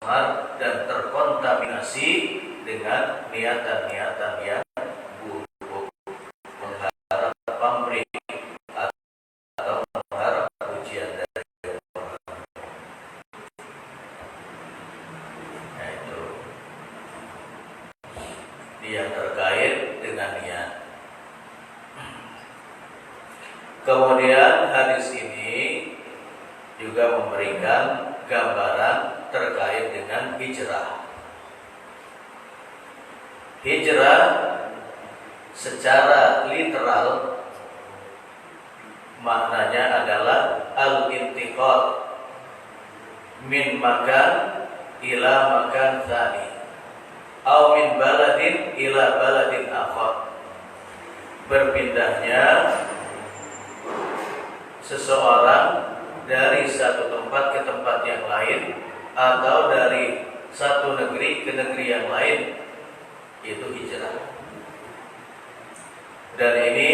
tercemar dan terkontaminasi dengan niatan-niatan yang buruk, mengharap pamrih atau mengharap pujian dari orang. Nah, itu yang terkait dengan niat. Kemudian hadis ini juga memberikan gambaran terkait dengan hijrah. Hijrah secara literal maknanya adalah al-intiqal min makan ila makan tsani atau min baladin ila baladin akhar. Berpindahnya seseorang dari satu tempat ke tempat yang lain atau dari satu negeri ke negeri yang lain, itu hijrah. Dan ini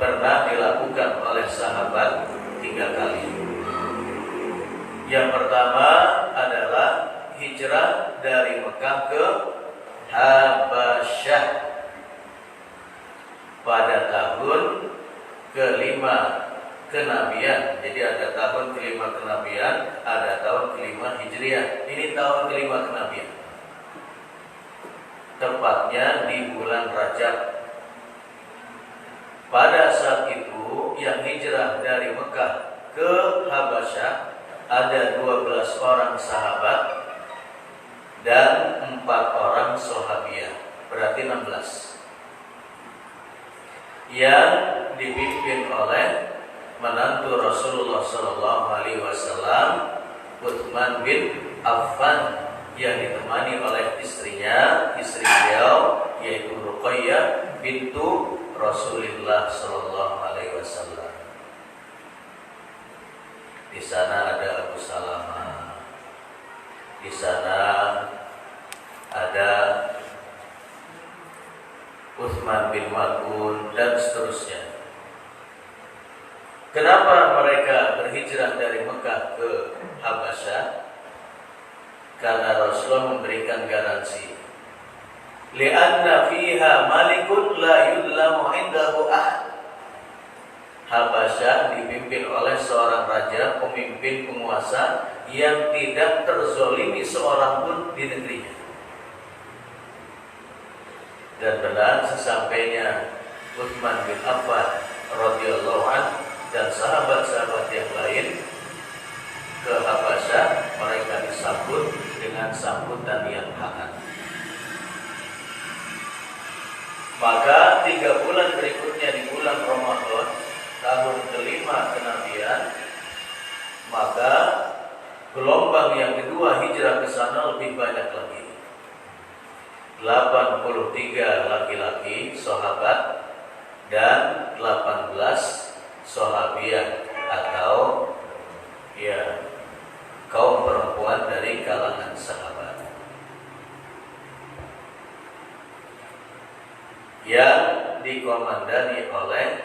pernah dilakukan oleh sahabat 3 kali. Yang pertama adalah hijrah dari Mekah ke Habasyah pada tahun ke-5 kenabian. Jadi ada tahun ke-5 kenabian, ada tahun ke-5 Hijriah. Ini tahun ke-5 kenabian. Tepatnya di bulan Rajab. Pada saat itu yang hijrah dari Mekah ke Habasyah ada 12 orang sahabat dan 4 orang sahabiah. Berarti 16. Yang dipimpin oleh menantu Rasulullah SAW, Utsman bin Affan, yang ditemani oleh istrinya, istri beliau yaitu Ruqayyah bintu Rasulullah SAW. Di sana ada Abu Salamah, di sana ada Utsman bin Mas'ud dan seterusnya. Kenapa mereka berhijrah dari Mekah ke Habasyah? Karena Rasulullah memberikan garansi. Li'anna fiha malikun la yudlamu indahu ahad. Habasyah dipimpin oleh seorang raja, pemimpin penguasa yang tidak terzolimi seorang pun di negerinya. Dan benar sesampainya Utsman bin Affan radhiyallahu anhu dan sahabat-sahabat yang lain ke Habasyah, mereka disambut dengan sambutan yang hangat. Maka 3 bulan berikutnya di bulan Ramadan tahun ke-5 kenabian, maka gelombang yang kedua hijrah ke sana lebih banyak lagi. 83 laki-laki sahabat dan 18 sahabiah atau kaum perempuan dari kalangan sahabat yang dikomandani oleh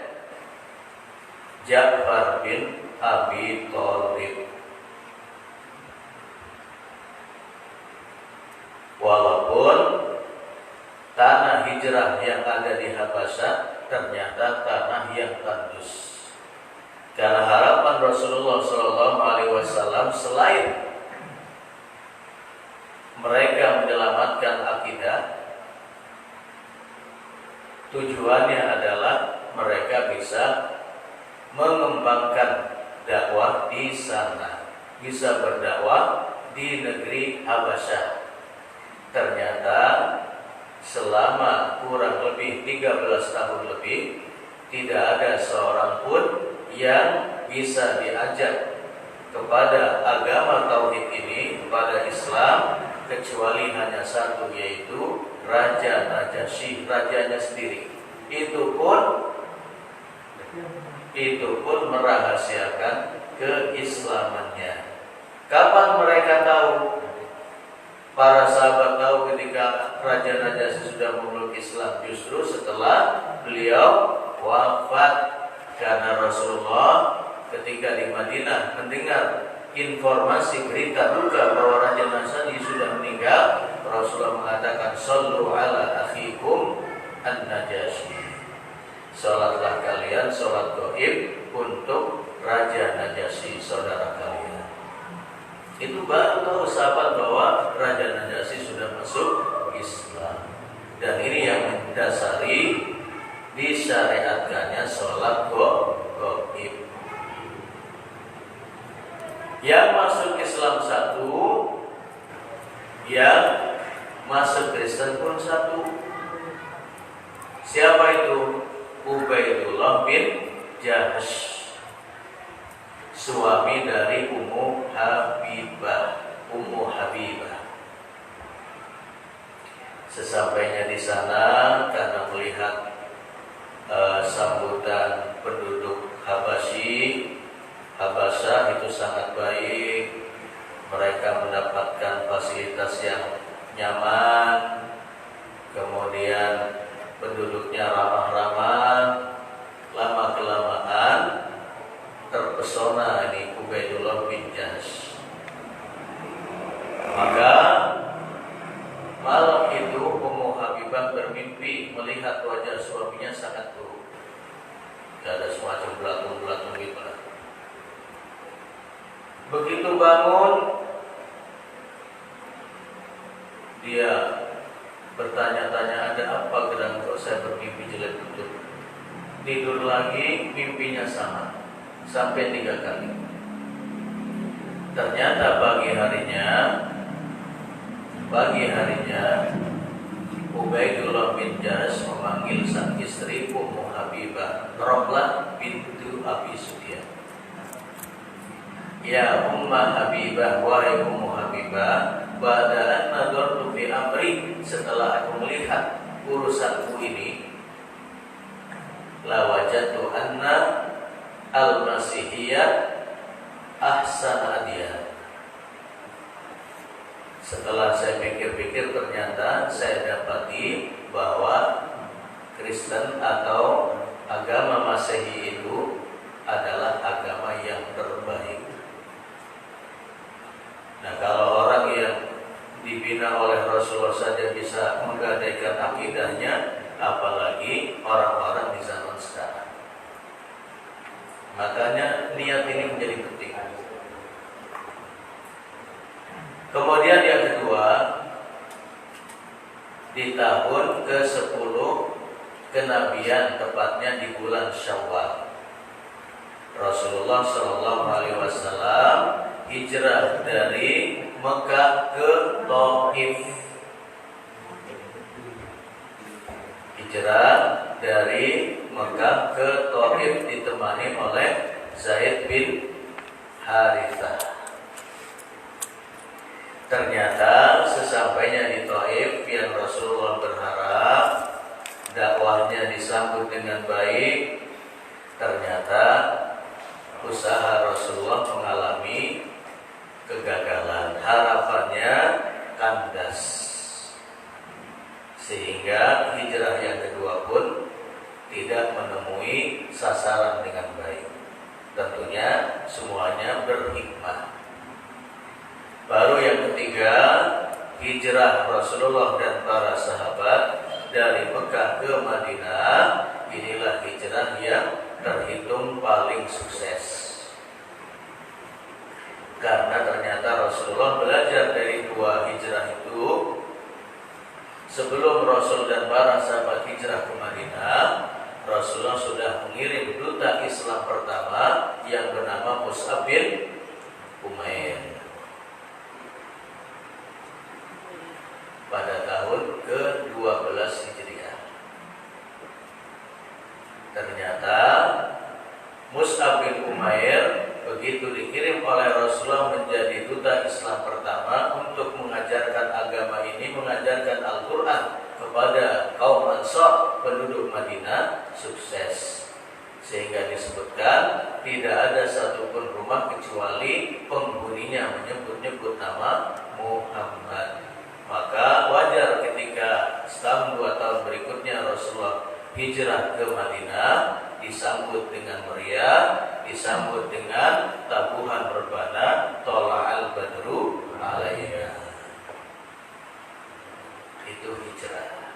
Ja'far bin Abi Thalib. Walaupun tanah hijrah yang ada di Habasyah ternyata tanah yang tandus. Karena harapan Rasulullah SAW selain mereka menyelamatkan akidah, tujuannya adalah mereka bisa mengembangkan dakwah di sana, bisa berdakwah di negeri Habasyah. Ternyata selama kurang lebih 13 tahun lebih tidak ada seorang pun yang bisa diajak kepada agama tauhid ini, kepada Islam, kecuali hanya satu, yaitu Raja Najasyi, rajanya sendiri. Itu pun merahasiakan keislamannya. Kapan mereka tahu? Para sahabat tahu ketika Raja Najasyi sudah memeluk Islam justru setelah beliau wafat. Karena Rasulullah ketika di Madinah mendengar informasi berita duka bahwa Raja baru tahu sahabat bahwa Raja Najasyi sudah masuk Islam. Dan ini yang mendasari disyariatkannya sholat gaib. Yang masuk Islam satu, yang masuk Kristen pun satu. Siapa itu? Ubaidullah bin Jahsh, suami dari Ummu Habibah. Sesampainya di sana, karena melihat sambutan penduduk Habasyah itu sangat baik, mereka mendapatkan fasilitas yang nyaman, kemudian penduduknya ramah-ramah. Lama-kelamaan terpesona ini Ubaidullah bin Jahsh. Maka malam itu Ummu Habibah bermimpi melihat wajah suaminya sangat buruk. Ada semacam belatung-belatung gitu lah. Begitu bangun, dia bertanya-tanya, ada apa gerangan kok saya bermimpi jelek betul. Tidur lagi, mimpinya sama sampai 3 kali. Ternyata pagi harinya Ubaidullah bin Jahsh memanggil sang istri Ummu Habibah, Ramlah bintu Abi Sufyan. Ya Umma Habibah, wahai Ummu Habibah, ba'da an nadartu fi amri, setelah aku melihat urusanku ini, la wajadtu anna al-masihiyah ahsana adiyah. Setelah saya pikir-pikir, ternyata saya dapati bahwa Kristen atau agama Masehi itu adalah agama yang terbaik. Nah, kalau orang yang dibina oleh Rasulullah saja bisa menggadaikan akidahnya, apalagi orang-orang di zaman sekarang. Makanya niat ini menjadi penting. Kemudian yang kedua, di tahun ke-10 kenabian, tepatnya di bulan Syawal, Rasulullah SAW hijrah dari Mekah ke Thaif. Hijrah dari Mekah ke Thaif ditemani oleh Zaid bin Harithah. Ternyata sesampainya di Thaif, yang Rasulullah berharap dakwahnya disambut dengan baik, ternyata usaha Rasulullah mengalami kegagalan. Harapannya kandas, sehingga hijrah yang kedua pun tidak menemui sasaran dengan baik. Tentunya semuanya berhikmah. Baru yang ketiga, hijrah Rasulullah dan para sahabat dari Mekah ke Madinah. Inilah hijrah yang terhitung paling sukses, karena ternyata Rasulullah belajar dari 2 hijrah itu. Sebelum Rasul dan para sahabat hijrah ke Madinah, Rasulullah sudah mengirim duta Islam pertama yang bernama Mus'ab bin Umair pada tahun ke-12 Hijriah. Ternyata Mus'ab bin Umair begitu dikirim oleh Rasulullah menjadi duta Islam pertama untuk mengajarkan agama ini, mengajarkan Al-Quran kepada kaum Ansar penduduk Madinah, sukses. Sehingga disebutkan tidak ada satupun rumah kecuali penghuninya menyebut-nyebut nama Muhammad. Maka wajar ketika setahun 2 tahun berikutnya Rasulullah hijrah ke Madinah, disambut dengan meriah, disambut dengan tabuhan berbana, tola'al badru alaina. Itu hijrah.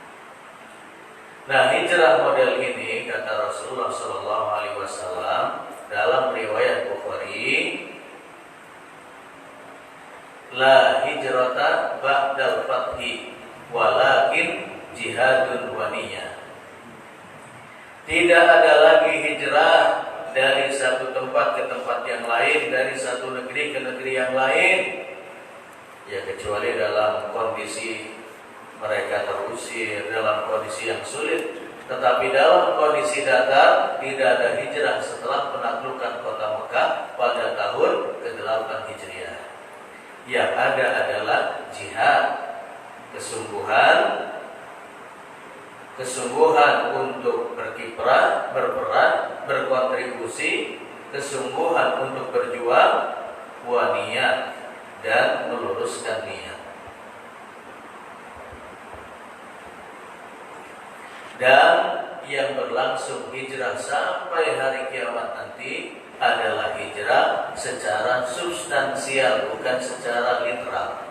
Nah, hijrah model ini, kata Rasulullah SAW dalam riwayat Bukhari, la hijrata ba'dal fathi walakin jihadun wa niyyah. Tidak ada lagi hijrah dari satu tempat ke tempat yang lain, dari satu negeri ke negeri yang lain, ya kecuali dalam kondisi mereka terusir, dalam kondisi yang sulit. Tetapi dalam kondisi datar tidak ada hijrah setelah penaklukan kota Mekah pada tahun ke-8 Hijriah. Yang ada adalah jihad, kesungguhan untuk berkiprah, berperan, berkontribusi, kesungguhan untuk berjuang, wa niyat, dan meluruskan niat. Dan yang berlangsung hijrah sampai hari kiamat nanti adalah hijrah secara substansial, bukan secara literal.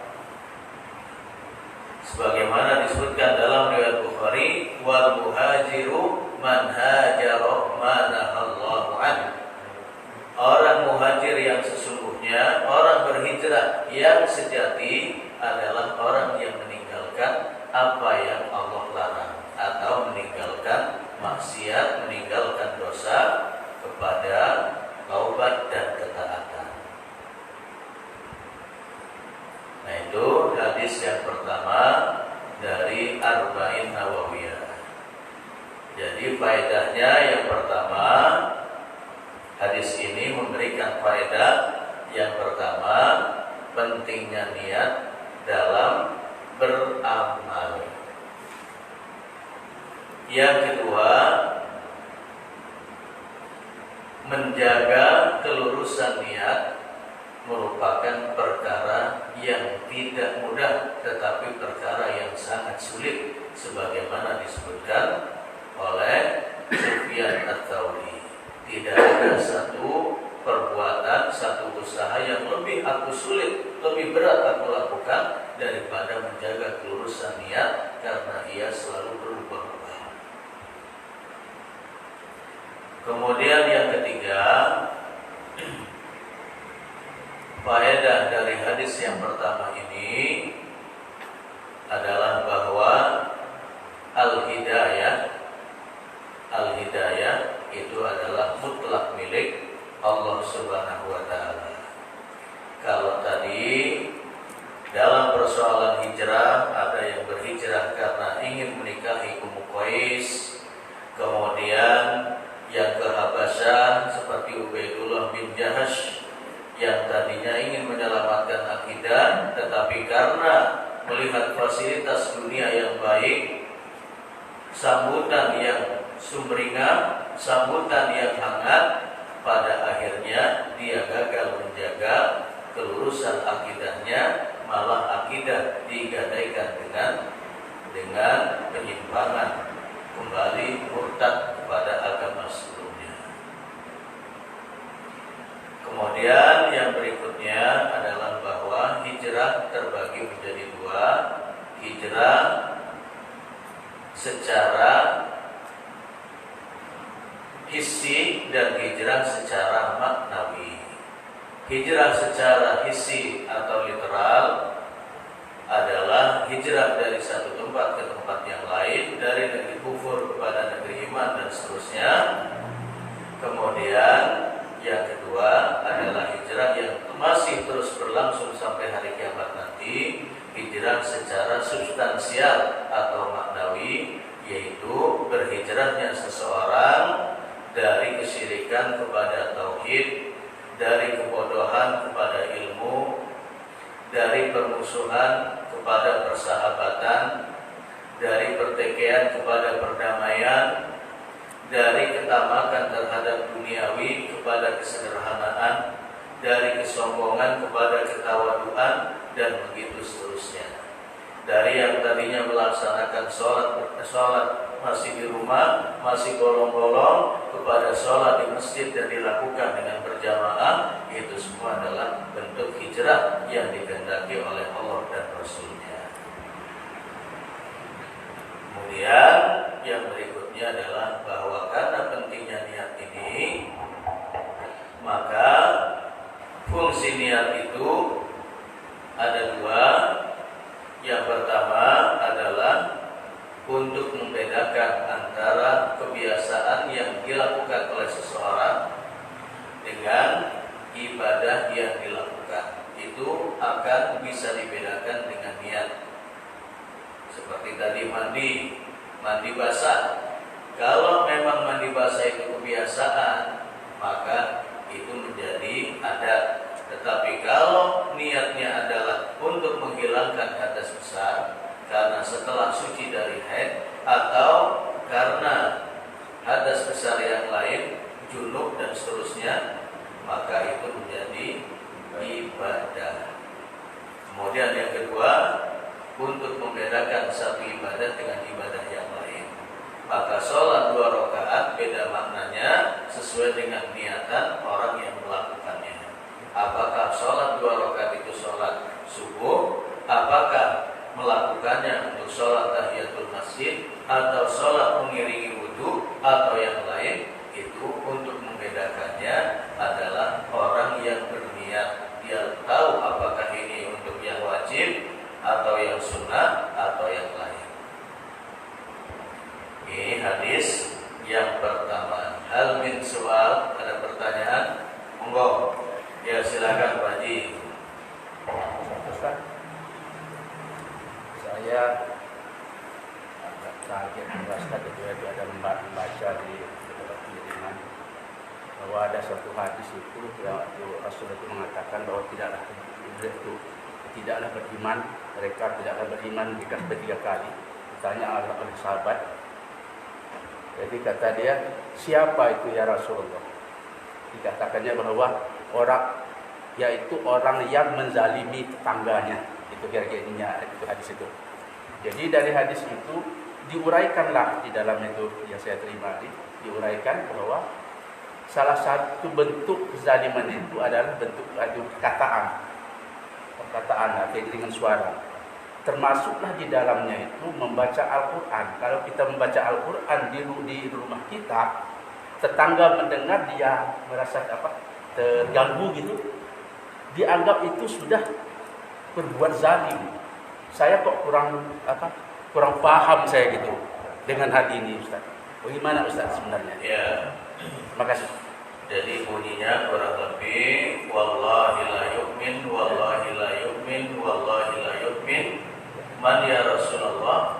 Sebagaimana disebutkan dalam riwayat Bukhari, wal muhajiru man hajara ma nahallahu anhu. Orang muhajir yang sesungguhnya, orang berhijrah yang sejati adalah orang yang meninggalkan apa yang Allah larang, atau meninggalkan maksiat, meninggalkan dosa kepada taubat dan ketaatan. Nah, itu hadis yang pertama dari Arba'in Nawawiyah. Jadi faedahnya yang pertama, hadis ini memberikan faedah yang pertama, pentingnya niat dalam beramal. Yang kedua, menjaga kelurusan niat merupakan perkara yang tidak mudah, tetapi perkara yang sangat sulit, sebagaimana disebutkan oleh Sufyan Ats-Tsauri. Tidak ada satu perbuatan, satu usaha yang lebih aku sulit, lebih berat aku lakukan daripada menjaga kelurusan niat, karena ia selalu berubah-ubah. Kemudian yang ketiga, faedah dari hadis yang pertama ini adalah bahwa al-hidayah itu adalah mutlak milik Allah Subhanahu wa taala. Kalau tadi dalam persoalan hijrah ada yang berhijrah karena ingin menikahi Ummu Qais, kemudian yang ke Habasyah seperti Ubaidullah bin Jahash yang tadinya ingin menyelamatkan akidah, tetapi karena melihat fasilitas dunia yang baik, sambutan yang sumringah, sambutan yang hangat, pada akhirnya dia gagal menjaga kelurusan akidahnya, malah akidah digadaikan dengan penyimpangan, kembali murtad kepada agama sebelumnya. Kemudian yang berikutnya adalah bahwa hijrah terbagi menjadi dua, hijrah secara hissi dan hijrah secara maknawi. Hijrah secara hissi atau literal adalah hijrah dari satu tempat ke tempat yang lain, dari negeri kufur kepada negeri iman dan seterusnya. Kemudian yang kedua adalah hijrah yang masih terus berlangsung sampai hari kiamat nanti, hijrah secara substansial atau maknawi, yaitu berhijrahnya seseorang dari kesyirikan kepada tauhid, dari kebodohan kepada ilmu, dari permusuhan kepada persahabatan, dari pertikaian kepada perdamaian, dari ketamakan terhadap duniawi kepada kesederhanaan, dari kesombongan kepada ketawaduan, dan begitu seterusnya. Dari yang tadinya melaksanakan sholat masih di rumah, masih bolong-bolong, kepada sholat di masjid dan dilakukan dengan berjamaah, itu semua adalah bentuk hijrah yang dikehendaki oleh Allah dan Rasul-Nya. Kemudian yang berikutnya adalah bahwa karena pentingnya niat ini, maka fungsi niat itu ada dua. Yang pertama adalah untuk membedakan antara kebiasaan yang dilakukan oleh seseorang dengan ibadah yang dilakukan. Itu akan bisa dibedakan dengan niat. Seperti tadi mandi basah. Kalau memang mandi basah itu kebiasaan, maka itu menjadi adat. Tetapi kalau niatnya adalah untuk menghilangkan hadas besar, karena setelah suci dari haid, atau karena hadas besar yang lain, junub dan seterusnya, maka itu menjadi ibadah. Kemudian yang kedua, untuk membedakan satu ibadah dengan ibadah yang lain, maka sholat 2 rakaat beda maknanya sesuai dengan niatan orang yang melakukannya. Apakah sholat 2 rakaat itu sholat subuh, apakah melakukannya untuk sholat tahiyatul masjid, atau sholat mengiringi wudu, atau yang lain, itu untuk membedakannya adalah orang yang berniat. Dia tahu apakah ini untuk yang wajib, atau yang sunnah, atau yang lain. Ini hadis yang pertama. Hal min soal, ada pertanyaan? Monggo. Ya silakan Pak Haji. Ustaz, saya agak kaget merasa ketika ada membaca di kiriman bahwa ada suatu hadis itu yang Rasul itu mengatakan bahwa tidaklah beriman, mereka tidaklah beriman jika ketiga kali. Ditanya oleh sahabat. Jadi kata dia, siapa itu ya Rasulullah? Dikatakannya bahwa orang, yaitu orang yang menzalimi tetangganya. Itu kira-kira itu hadis itu. Jadi dari hadis itu diuraikanlah di dalam itu yang saya terima diuraikan bahwa salah satu bentuk kezaliman itu adalah bentuk perkataan dengan suara. Termasuklah di dalamnya itu membaca Al-Quran. Kalau kita membaca Al-Quran di rumah kita, tetangga mendengar dia merasa terganggu gitu, dianggap itu sudah berbuat zalim. Saya kok kurang paham saya gitu dengan hal ini, Ustaz. Bagaimana Ustaz sebenarnya? Ya. Terima kasih. Jadi bunyinya kurang lebih wallahi la yu'min, wallahi la yu'min, wallahi la yu'min. Man ya Rasulullah.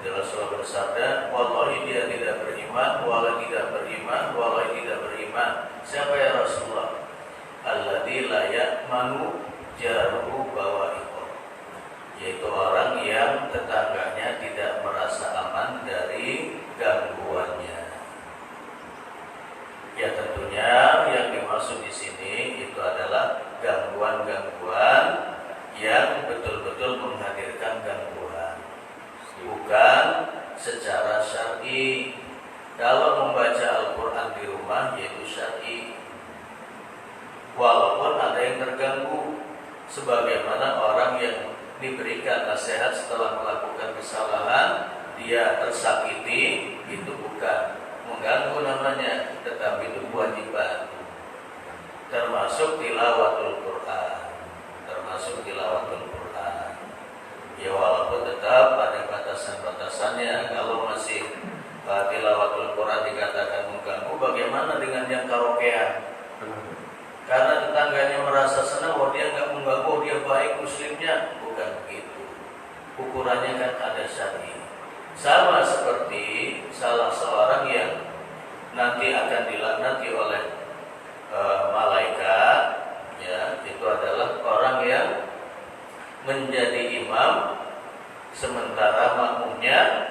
Rasulullah bersabda, wallahi dia tidak beriman, wallahi tidak beriman, wallahi tidak beriman. Siapa ya Rasulullah? Alladzi la ya'manu jaruhu bawa'iqah, yaitu orang yang tetangganya tidak merasa aman dari gangguannya. Ya tentunya yang dimaksud di sini itu adalah gangguan-gangguan yang betul-betul menghadirkan gangguan, bukan secara syar'i. Kalau membaca Al-Quran di rumah yaitu syar'i, walaupun ada yang terganggu, sebagaimana orang yang diberikan nasihat setelah melakukan kesalahan, dia tersakiti, itu bukan mengganggu namanya, tetapi itu kewajiban. Termasuk tilawatul Quran. Ya walaupun tetap ada batasan-batasannya. Kalau masih tilawatul Quran dikatakan mengganggu, bagaimana dengan yang karaokean? Karena tetangganya merasa senang, oh dia nggak mengganggu, oh dia baik muslimnya. Bukan begitu. Ukurannya kan ada syar'i. Sama seperti salah seorang yang nanti akan dilaknati oleh malaikat, ya, itu adalah orang yang menjadi imam sementara makmumnya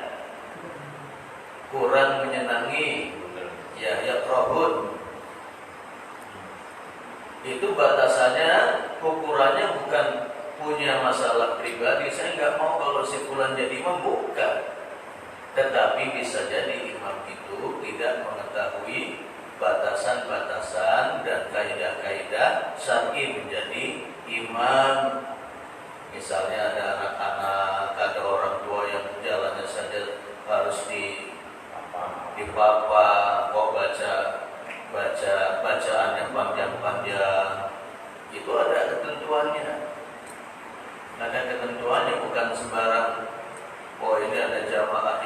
kurang menyenangi, ya yaqra'un. Itu batasannya, ukurannya bukan punya masalah pribadi. Saya nggak mau kalau si fulan jadi imam, bukan. Tetapi bisa jadi imam itu tidak mengetahui batasan-batasan dan kaidah-kaidah syar'i menjadi imam. Misalnya ada anak-anak, ada orang tua yang jalannya saja harus dipapa, kok bacaan yang panjang-panjang, itu ada ketentuannya. ada ketentuannya, bukan sembarang. Oh ini ada jamaah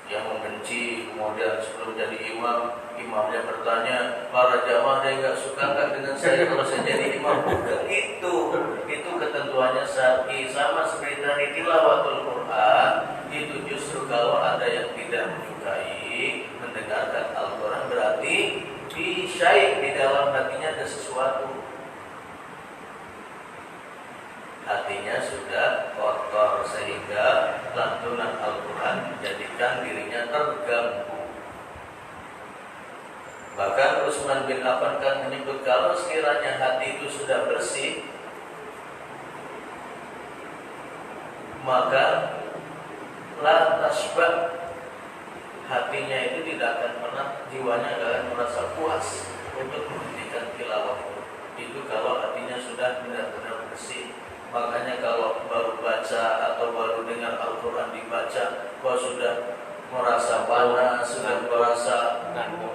yang membenci, kemudian sebelum jadi imam, imamnya bertanya, para jamaah yang nggak suka nggak dengan saya kalau saya jadi imam? Bukan itu ketentuannya syar'i. Sama seperti tadi tilawatul Quran, itu justru kalau ada yang tidak menyukai mendengarkan Al-Quran, berarti di dalam hatinya ada sesuatu. Hatinya sudah kotor sehingga lantunan Al-Quran menjadikan dirinya terganggu. Bahkan Utsman bin Affan kan menyebut kalau sekiranya hati itu sudah bersih, maka la tasbah, hatinya itu tidak akan pernah, jiwanya tidak akan merasa puas untuk menghentikan tilawah itu. Itu kalau hatinya sudah benar-benar bersih. Makanya kalau baru baca atau baru dengar Al-Quran dibaca, kok sudah merasa panas, sudah merasa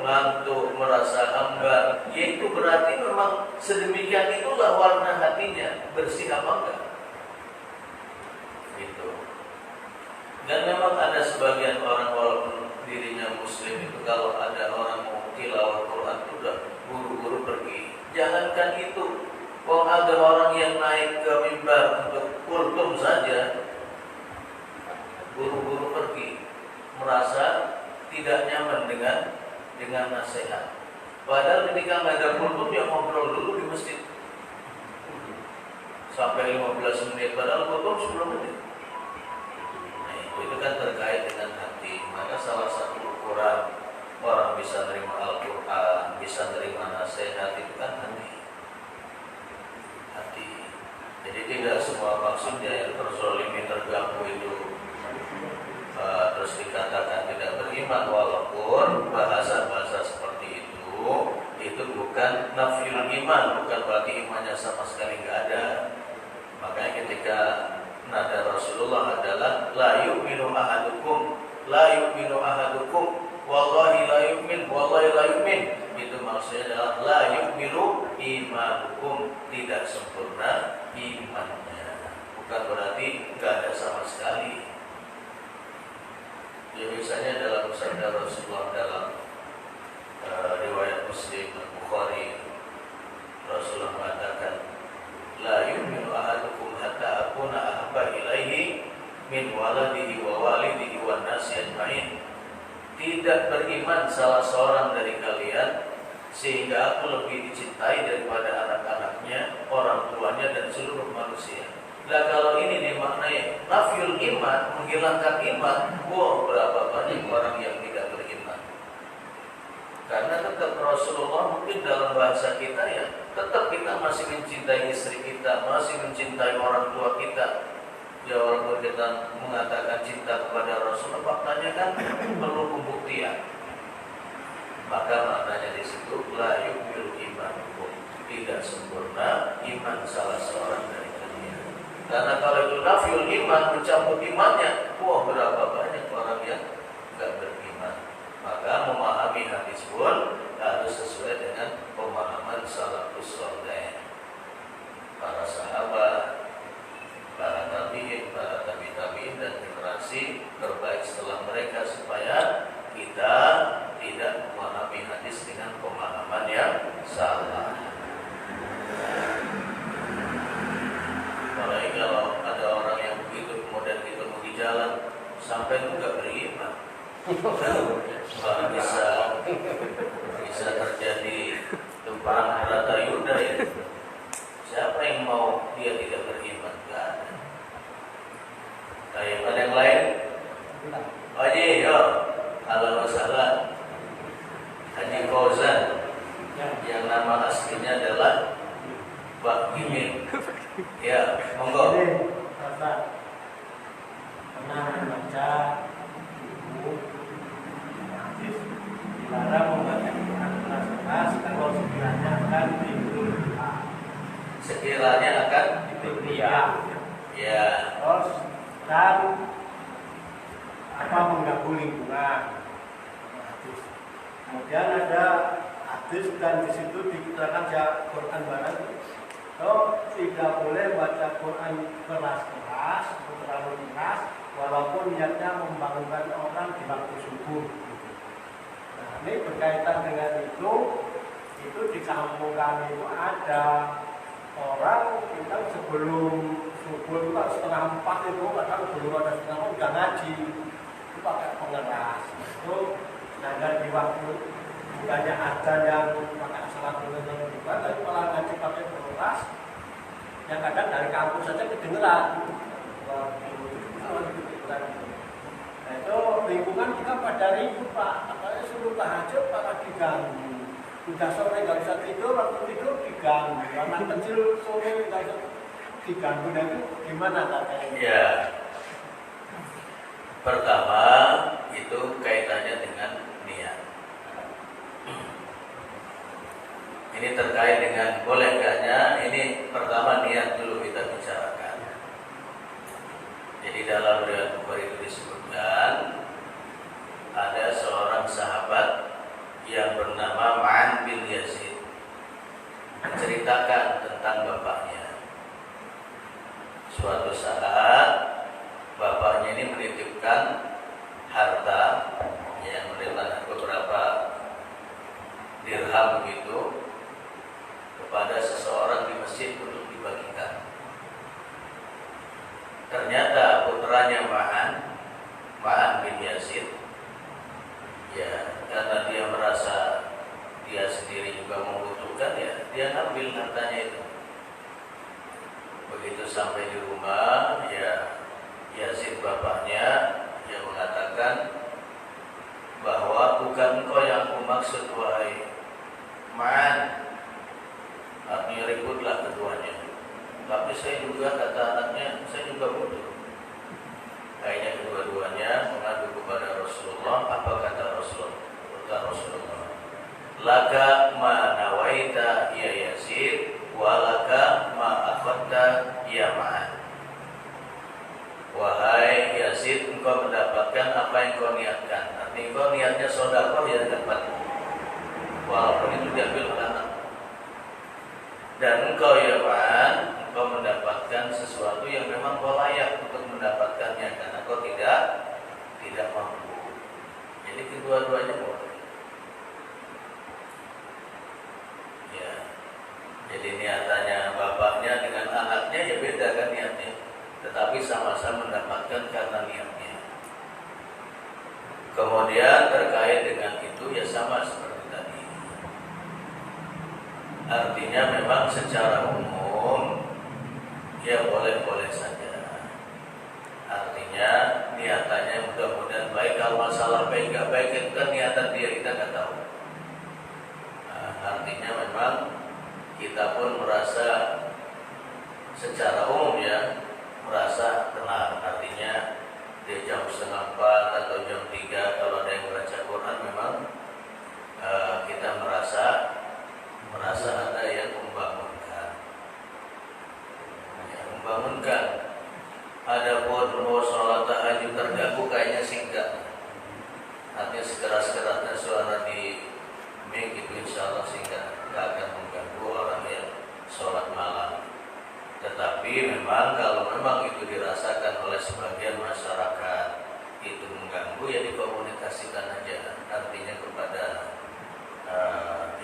ngantuk, merasa hambar, ya itu berarti memang sedemikian itulah warna hatinya, bersih apa enggak? Gitu. Dan memang ada sebagian orang walaupun dirinya muslim itu kalau ada orang mau tilawah Quran itu udah buru-buru pergi. Jangankan itu, kalau ada orang yang naik ke mimbar untuk kultum saja, buru-buru pergi, merasa tidak nyaman dengan nasihat. Padahal ketika nggak ada kultum, ya ngobrol dulu di masjid sampai 15 menit, padahal kultum 10 menit. Nah itu kan terkait dengan hati. Maka salah satu ukuran orang bisa menerima Al-Quran, bisa menerima nasihat itu kan hati. Jadi tidak semua maksudnya yang terzolimi, terganggu itu terus dikatakan tidak beriman, walaupun bahasa-bahasa seperti itu bukan nafyul iman, bukan berarti imannya sama sekali nggak ada. Makanya ketika nada Rasulullah adalah la yu'minu ahadukum wallahi la yu'min, itu maksudnya adalah la yu'minu imanukum, tidak sempurna imannya, bukan berarti nggak ada sama sekali. Ya misalnya dalam sabda Rasulullah dalam riwayat Muslim dan Bukhari, Rasulullah mengatakan la yu'minu ahadukum hatta akuna ahabba ilaihi min waladihi wa walidihi wan nasi ajmain. Tidak beriman salah seorang dari kalian sehingga aku lebih dicintai daripada anak-anaknya, orang tuanya, dan seluruh manusia. Nah kalau ini dimaknai nafyul iman, menghilangkan iman, berapa banyak orang yang tidak beriman. Karena tetap Rasulullah mungkin dalam bahasa kita ya, tetap kita masih mencintai istri kita, masih mencintai orang tua kita. Ya walaupun kita mengatakan cinta kepada Rasulullah, faktanya kan perlu pembuktian. Maka maknanya di situ la yu'minu imanukum, tidak sempurna iman salah seorang dari kalian. Karena kalau itu nafyul iman, mencabut imannya, berapa banyak orang yang enggak beriman. Maka memahami hadis pun harus sesuai dengan pemahaman salafus saleh, para sahabat, para tabi'in, para tabi'in, dan generasi terbaik setelah mereka, supaya kita tidak memahami hadis dengan pemahaman yang salah. Apalagi kalau ada orang yang begitu, kemudian kita mau di jalan sampai itu nggak beriman, bisa terjadi tumpahan harta Yuda ya. Siapa yang mau dia tidak beriman? Nggak ada. Ada yang lain? Haji, yo, halo masalah. Haji Fauzan, yang nama aslinya adalah Pak Gimin. Ya, monggo. Pernah membaca buku hadis dilarang membaca Quran keras kalau sekiranya akan timbul ya. Terus dan mengganggu lingkungan. Hadis. Kemudian ada hadis dan di situ dikatakan ya Quran barang tidak boleh baca Quran keras-keras atau terlalu keras, walaupun niatnya membangunkan orang di waktu subuh. Nah, ini berkaitan dengan itu di kampung kami itu ada orang kita sebelum subuh itu kan setengah 4 itu kadang belum ada setengah udah ngaji itu pakai pengeras itu, sedangkan di waktu bukannya ada yang pakai salat benar juga, tapi malah ngaji pakai pengeras yang kadang dari kampus saja kedengeran. Nah itu lingkungan kita pada ribut Pak, katanya suruh tahajud malah diganggu. Udah sore nggak bisa tidur, waktu tidur diganggu. Anak kecil sore nggak bisa diganggu, dan itu gimana katanya? Ya, pertama itu kaitannya dengan niat. Ini terkait dengan boleh enggaknya. Ini pertama niat dulu kita bicarakan. Jadi dalam riwayat Bukhari itu disebutkan ada seorang sahabat yang bernama Ma'an bin Yazid menceritakan tentang bapaknya. Suatu saat bapaknya ini menitipkan harta yang menitipkan beberapa dirham begitu kepada seseorang di masjid untuk dibagikan. Ternyata putranya Ma'an bin Yazid, ya karena dia merasa dia sendiri juga membutuhkan, ya dia ambil hartanya itu. Begitu sampai di rumah, ya Yazid bapaknya yang mengatakan bahwa bukan engkau yang aku maksud wahai Ma'an. Artinya ributlah keduanya. Tapi saya juga, kata anaknya, saya juga butuh. Akhirnya kedua-duanya mengadu kepada Rasulullah. Apa kata Rasulullah? Kata Rasulullah, laka ma nawaita ya Yazid, walaka ma akhadta ya Ma'an. Wahai Yazid, engkau mendapatkan apa yang kau niatkan. Artinya engkau niatnya sedekah, ya dapat. Walaupun itu diambil oleh anak. Dan engkau ya Ma'an, engkau mendapatkan sesuatu yang memang kau layak untuk mendapatkannya, karena kau tidak mampu. Jadi kedua-duanya boleh. Ya. Jadi niatannya bapaknya dengan anaknya ya beda kan niatnya, tetapi sama-sama mendapatkan karena niatnya. Kemudian terkait dengan itu ya sama seperti tadi. Artinya memang secara umum ya boleh-boleh saja. Artinya niatannya mudah-mudahan baik. Kalau masalah baik nggak baik itu kan niatan dia, kita nggak tahu. Nah, artinya memang kita pun merasa secara umum ya merasa tenang. Artinya di jam 3:30 atau jam 3 kalau ada yang baca Quran memang kita merasa ada yang membangunkan. Adapun mau sholat tahajud terganggu kayaknya sih enggak. Artinya sekeras-kerasnya suara di mic itu insya Allah sih enggak akan mengganggu orang yang sholat malam. Tetapi memang kalau memang itu dirasakan oleh sebagian masyarakat itu mengganggu, ya dikomunikasikan aja. Artinya kepada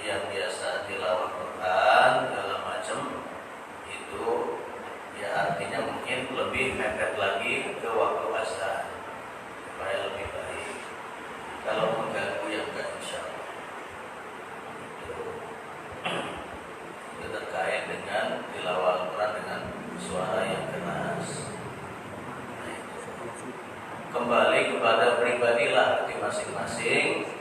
yang biasa tilawah Quran segala macam itu, ya artinya mungkin lebih mepet lagi ke waktu azan supaya lebih baik. Kalau mengganggu ya enggak, insya Allah. Itu terkait dengan tilawah Quran dengan suara yang keras. Nah, itu. Kembali kepada pribadilah di masing-masing.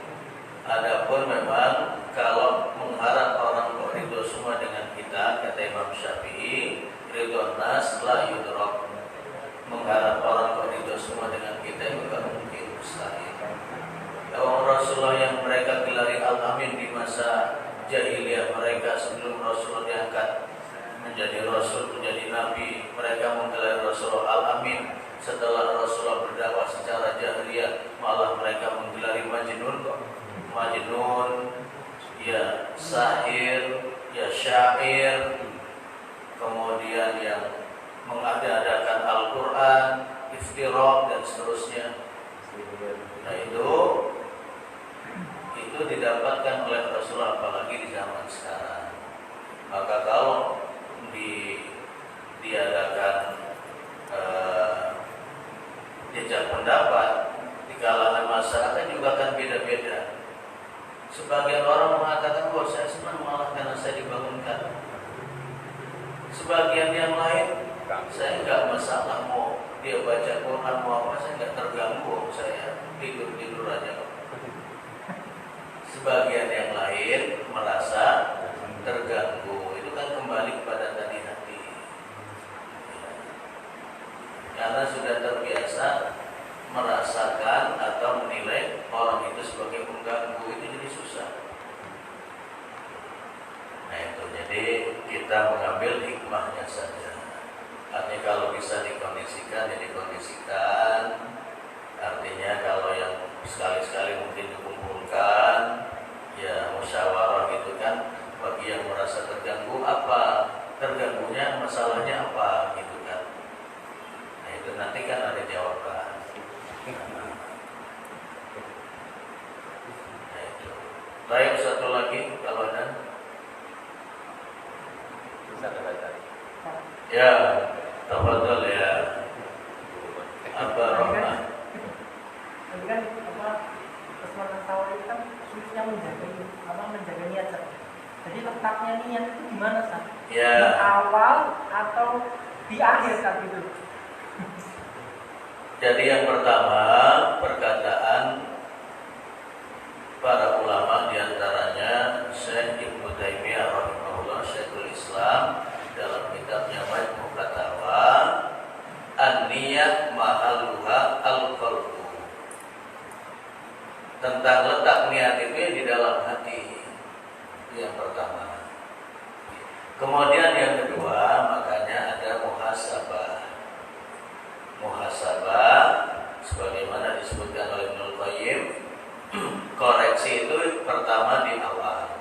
Adapun memang kalau mengharap orang kok ridho semua dengan kita, kata Imam Syafi'i, ridho nas la yudrok. Mengharap orang kok ridho semua dengan kita itu gak mungkin, mustahil. Orang Rasulullah yang mereka gelari Al-Amin di masa jahiliyah mereka sebelum Rasul diangkat menjadi Rasul, menjadi Nabi, mereka menggelar Rasulullah Al-Amin. Setelah Rasulullah berdakwah secara jahiliyah, malah mereka menggelari Majnun, ya sahir, ya syair. Quran, iftiraq dan seterusnya. Nah itu didapatkan oleh Rasulullah apalagi di zaman sekarang. Maka kalau diadakan jejak pendapat di kalangan masyarakat juga akan beda-beda. Sebagian orang mengatakan bahwa saya senang malah karena saya dibangunkan. Sebagian yang lain, saya nggak masalah mau dia baca Quran mau apa, saya nggak terganggu, saya tidur aja. Sebagian yang lain merasa terganggu. Itu kan kembali kepada tadi hati. Karena sudah terbiasa merasakan atau menilai orang itu sebagai pengganggu, itu jadi susah. Nah itu, jadi kita mengambil hikmahnya saja. Artinya kalau bisa dikondisikan, ya dikondisikan. Artinya kalau yang sekali-sekali mungkin dikumpulkan, ya musyawarah gitu kan. Bagi yang merasa terganggu, apa terganggunya, masalahnya apa gitu kan. Nah itu nanti kan ada jawaban. Nah itu. Baik, satu lagi kalau ada. Bisa terbaca. Ya, tafadhol ya. Apa Rahman? Tapi kan kesempatan tawar itu kan sulitnya menjaga niat. Jadi letaknya niat itu di mana sah? Ya. Di awal atau di akhir kan gitu? Jadi yang pertama perkataan para ulama diantaranya Syekh Ibnu Taimiyah rahimahullah, Syekhul Islam dalam kitabnya Majmu' Fatawa, an-niyah mahalluha al-qalbu. Tentang letak niat itu di dalam hati. Itu yang pertama. Kemudian yang kedua, makanya ada muhasabah. Muhasabah sebagaimana disebutkan oleh Ibnu Qayyim, koreksi itu pertama di awal,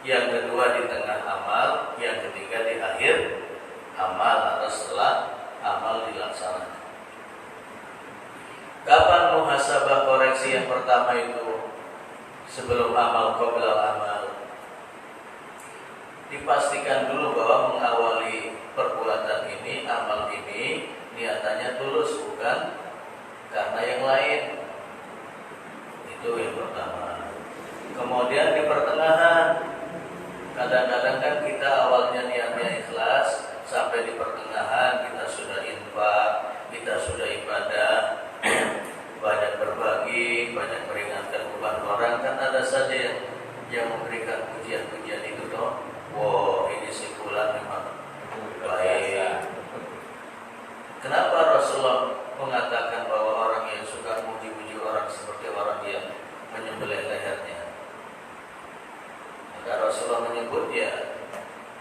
yang kedua di tengah amal, yang ketiga di akhir amal atau setelah amal dilaksanakan. Kapan muhasabah koreksi yang pertama itu? Sebelum amal, qabla amal. Dipastikan dulu bahwa mengawali perbuatan ini, amal ini, niatannya tulus, bukan karena yang lain. Itu yang pertama. Kemudian di pertengahan, kadang-kadang kan kita awalnya niatnya ikhlas, sampai di pertengahan kita sudah infak, kita sudah ibadah, banyak berbagi, banyak meringankan beban orang. Kan ada saja yang memberikan pujian-pujian itu toh. Wow, ini si fulan memang baik. Kenapa Rasulullah mengatakan bahwa orang yang suka muji-muji orang seperti orang yang menyembelih lehernya? Maka Rasulullah menyebut ya,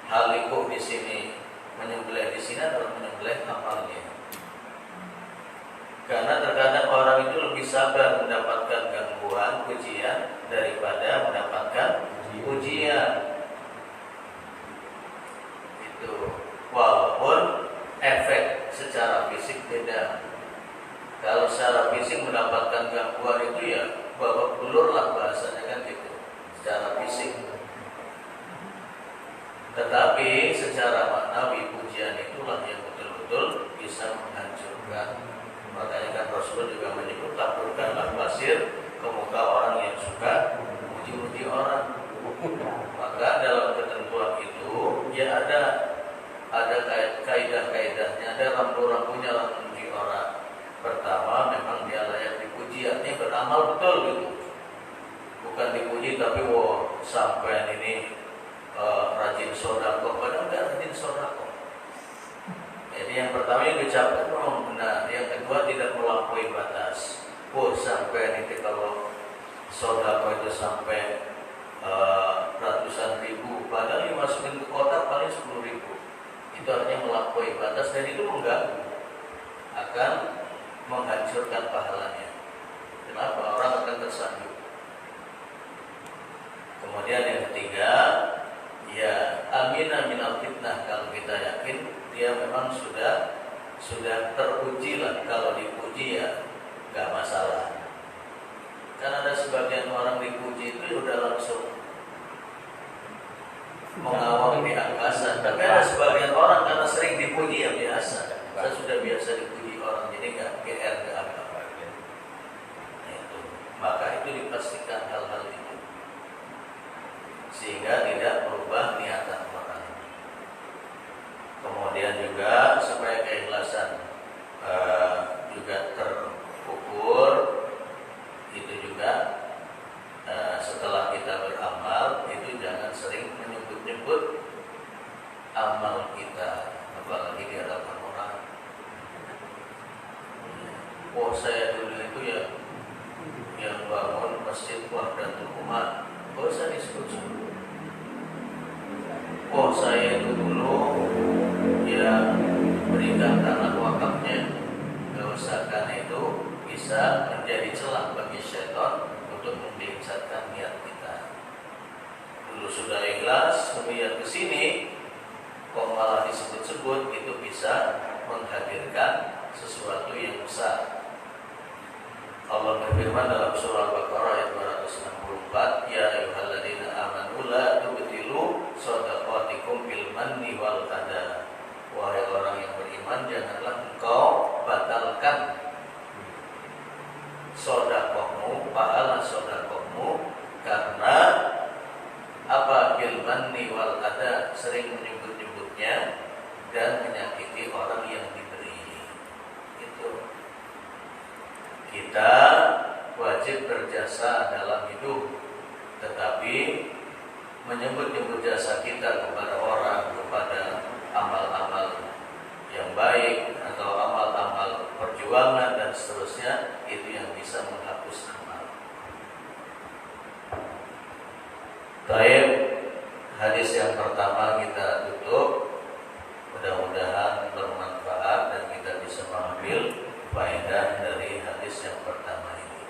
haliku di sini, menyembelih di sini adalah menyembelih amalnya. Karena terkadang orang itu lebih sabar mendapatkan gangguan, pujian daripada mendapatkan pujian. Itu walaupun efek secara fisik beda. Kalau secara fisik mendapatkan gangguan itu ya babak belur lah bahasanya kan gitu, secara fisik. Tetapi secara maknawi pujian itulah yang betul-betul bisa menghancurkan. Makanya kan Rasulullah juga menyebut taburkanlah pasir ke muka orang yang suka muji-muji orang. Maka dalam ketentuan itu ya ada kaidah-kaidahnya, ada rambu-rambunya lah memuji orang. Pertama, memang dia layak dipuji, artinya beramal betul gitu. Bukan dipuji tapi wow sampai ini rajin sedekah, padahal enggak rajin sedekah. Jadi yang pertama yang diucapkan memang benar, yang kedua tidak melampaui batas. Oh sampai ini kalau sedekah itu sampai ratusan ribu, padahal dimasukin ke kotak paling 10.000. Itu artinya melampaui batas dan itu mengganggu, akan menghancurkan pahalanya. Kenapa? Orang akan tersanjung. Kemudian yang ketiga, ya amina minal fitnah, kalau kita yakin dia memang sudah sudah teruji lah. Kalau dipuji ya nggak masalah. Kan ada sebagian orang dipuji itu udah langsung mengawang di angkasa. Tapi ada sebagian orang karena sering dipuji ya biasa. Saya sudah biasa dipuji orang, jadi nggak GR nggak apa-apa. Nah, itu. Maka itu dipastikan hal-hal itu sehingga tidak merubah niatan orang. Kemudian juga supaya keikhlasan juga terukur, itu juga setelah kita beramal itu jangan sering menyebut-nyebut amal kita, apalagi di hadapan orang. Oh saya dulu itu ya yang bangun masjid Wahdatul Umat, oh saya disebut-sebut. Oh saya itu dulu ya berikan tanah wakafnya, gak usah, karena itu bisa menjadi celah bagi syaitan untuk membesarkan niat kita. Dulu sudah ikhlas, kemudian ke sini kok malah disebut-sebut, itu bisa menghadirkan sesuatu yang besar. Allah berfirman dalam surah Al-Baqarah ayat 264, ya ayyuhalladzina amanu la tubtilu shadaqatikum bil manni wal adha. Wahai orang yang beriman, janganlah engkau batalkan sedekahmu, pahala sedekahmu karena apa? Bil manni wal adha, sering menyebut-nyebutnya dan menyakiti orang yang diberi. Itu kita wajib berjasa dalam hidup, tetapi menyebut-nyebut jasa kita kepada orang, kepada amal-amal yang baik atau amal-amal perjuangan dan seterusnya, itu yang bisa menghapus amal. Baik, hadis yang pertama kita tutup. Mudah-mudahan bermanfaat dan kita bisa mengambil faedah dari hadis yang pertama ini.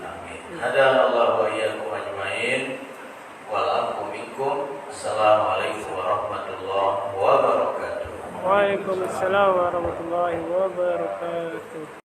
Amin. Hadanallahu wa iyyakum ajmain. Wal minkum. Assalamualaikum warahmatullahi wabarakatuh. Waalaikumsalam warahmatullahi wabarakatuh.